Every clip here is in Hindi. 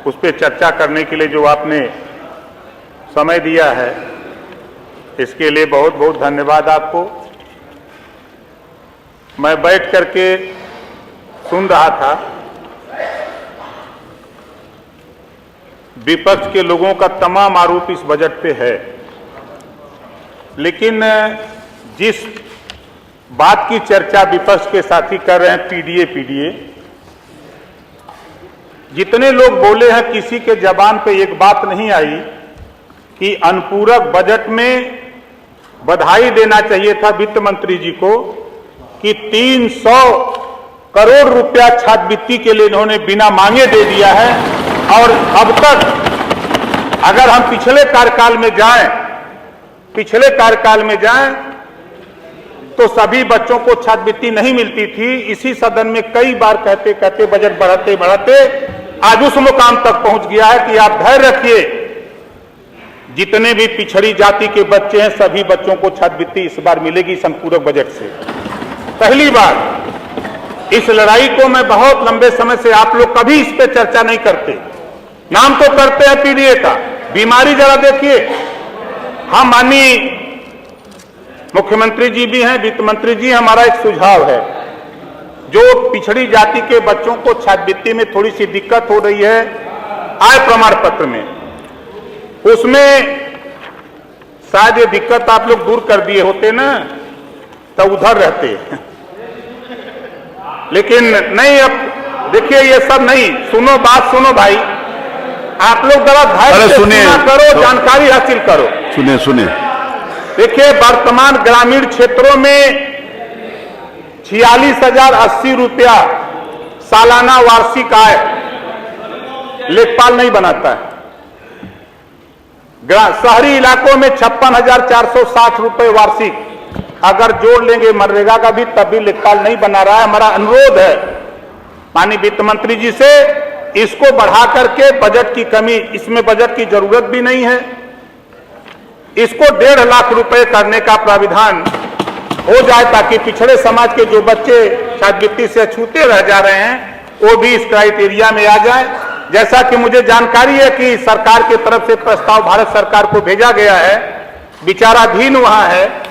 उस पर चर्चा करने के लिए जो आपने समय दिया है, इसके लिए बहुत बहुत धन्यवाद आपको। मैं बैठ करके सुन रहा था, विपक्ष के लोगों का तमाम आरोप इस बजट पे है, लेकिन जिस बात की चर्चा विपक्ष के साथी कर रहे हैं, पीडीए, जितने लोग बोले हैं, किसी के जबान पे एक बात नहीं आई कि अनुपूरक बजट में बधाई देना चाहिए था वित्त मंत्री जी को कि 300 करोड़ रुपया छात्रवृत्ति के लिए इन्होंने बिना मांगे दे दिया है। और अब तक अगर हम पिछले कार्यकाल में जाएं तो सभी बच्चों को छात्रवृत्ति नहीं मिलती थी। इसी सदन में कई बार कहते कहते बजट बढ़ाते आज उस मुकाम तक पहुंच गया है कि आप धैर्य रखिए, जितने भी पिछड़ी जाति के बच्चे हैं सभी बच्चों को छात्रवृत्ति इस बार मिलेगी अनुपूरक बजट से। पहली बार इस लड़ाई को मैं बहुत लंबे समय से, आप लोग कभी इस पे चर्चा नहीं करते, नाम तो करते हैं पीडीए का, बीमारी जरा देखिए। हम माननीय मुख्यमंत्री जी भी हैं, वित्त मंत्री जी, हमारा एक सुझाव है, जो पिछड़ी जाति के बच्चों को छात्रवृत्ति में थोड़ी सी दिक्कत हो रही है आय प्रमाण पत्र में, उसमें शायद ये दिक्कत आप लोग दूर कर दिए होते ना तो उधर रहते, लेकिन नहीं। अब देखिए ये सब नहीं, सुनो बात सुनो भाई, आप लोग जरा धैर्य से सुना करो, जानकारी हासिल करो। सुनिए देखिए, वर्तमान ग्रामीण क्षेत्रों में 46,080 रुपया सालाना वार्षिक आय लेखपाल नहीं बनाता है। शहरी इलाकों में 56,460 रुपए वार्षिक, अगर जोड़ लेंगे मनरेगा का भी तब भी लेखपाल नहीं बना रहा है। हमारा अनुरोध है माननीय वित्त मंत्री जी से, इसको बढ़ा करके बजट की कमी, इसमें बजट की जरूरत भी नहीं है, इसको 1.5 लाख रुपए करने का प्राविधान हो जाए ताकि पिछड़े समाज के जो बच्चे छात्रवृत्ति से छूते रह जा रहे हैं वो भी इस क्राइटेरिया में आ जाए। जैसा कि मुझे जानकारी है कि सरकार की तरफ से प्रस्ताव भारत सरकार को भेजा गया है, विचाराधीन वहां है,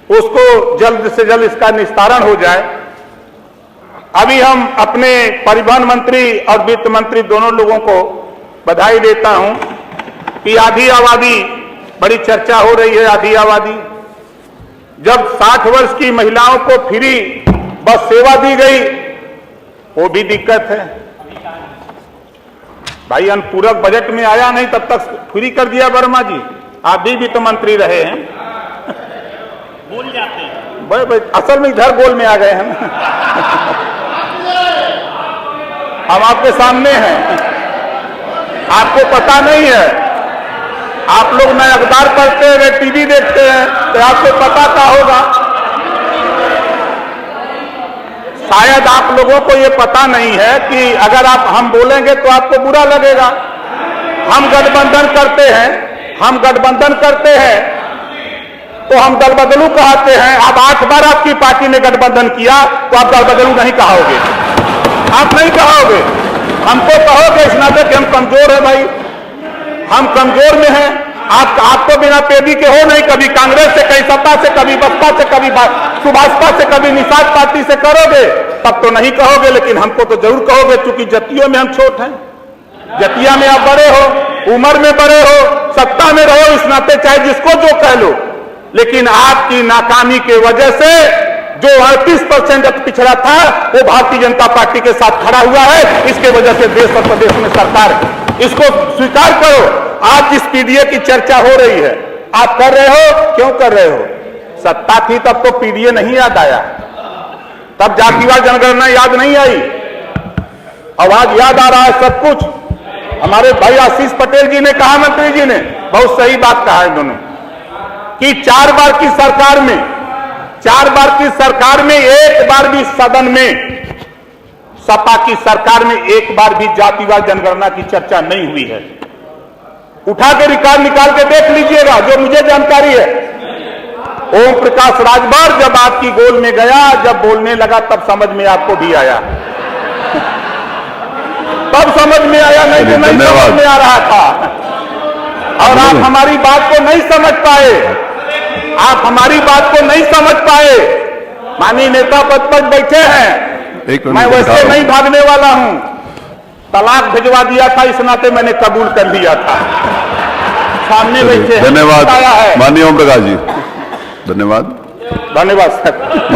उसको जल्द से जल्द इसका निस्तारण हो जाए। अभी हम अपने परिवहन मंत्री और वित्त मंत्री दोनों लोगों को बधाई देता हूं कि आधी आबादी, बड़ी चर्चा हो रही है आधी आबादी, जब 60 वर्ष की महिलाओं को फ्री बस सेवा दी गई वो भी दिक्कत है भाई। अनुपूरक बजट में आया नहीं तब तक फ्री कर दिया वर्मा जी, आप भी वित्त मंत्री रहे हैं, बोल जाते हैं असल में इधर गोल में आ गए हैं। हम आपके सामने हैं, आपको पता नहीं है, आप लोग नए अखबार पढ़ते हैं, टीवी देखते हैं तो आपको पता क्या होगा। शायद आप लोगों को ये पता नहीं है कि अगर हम बोलेंगे तो आपको बुरा लगेगा। हम गठबंधन करते हैं तो हम दल बदलू कहते हैं। अब 8 बार आपकी पार्टी ने गठबंधन किया तो आप दल बदलू नहीं कहोगे, आप नहीं कहोगे, हमको कहोगे इस नाते कि हम कमजोर है भाई, हम कमजोर में हैं। आप तो बिना पेदी के हो नहीं, कभी कांग्रेस से, कभी सपा से, कभी बसपा से, कभी सुभाषपा से, कभी निषाद पार्टी से करोगे तब तो नहीं कहोगे, लेकिन हमको तो जरूर कहोगे, क्योंकि जतियों में हम छोट हैं, जतिया में आप बड़े हो, उम्र में बड़े हो, सत्ता में रहो, इस नाते चाहे जिसको जो कह लो, लेकिन आपकी नाकामी के वजह से जो 38% पिछड़ा था वो भारतीय जनता पार्टी के साथ खड़ा हुआ है। इसके वजह से देश और प्रदेश में सरकार है, इसको स्वीकार करो। आज जिस पीडीए की चर्चा हो रही है आप कर रहे हो, क्यों कर रहे हो? सत्ता थी तब तो पीडीए नहीं याद आया, तब जातिवार जनगणना याद नहीं आई, अब आज याद आ रहा है सब कुछ। हमारे भाई आशीष पटेल जी ने कहा, मंत्री जी ने बहुत सही बात कहा है इन्होंने कि 4 बार की सरकार में एक बार भी सदन में, सपा की सरकार में एक बार भी जातिवार जनगणना की चर्चा नहीं हुई है। उठा के रिकॉर्ड निकाल के देख लीजिएगा, जो मुझे जानकारी है। ओम प्रकाश राजभर जब आपकी गोल में गया, जब बोलने लगा तब समझ में आपको भी आया। तब समझ में आया, नहीं तो नहीं समझ में आ रहा था। और आप हमारी बात को नहीं समझ पाए, आप हमारी बात को नहीं समझ पाए। माननीय नेता पद पर बैठे हैं, मैं वैसे नहीं भागने वाला हूं। तलाक भिजवा दिया था, इस नाते मैंने कबूल कर लिया था। सामने बैठे हैं, धन्यवाद आया है। माननीय ओम प्रकाश जी, धन्यवाद। धन्यवाद सर।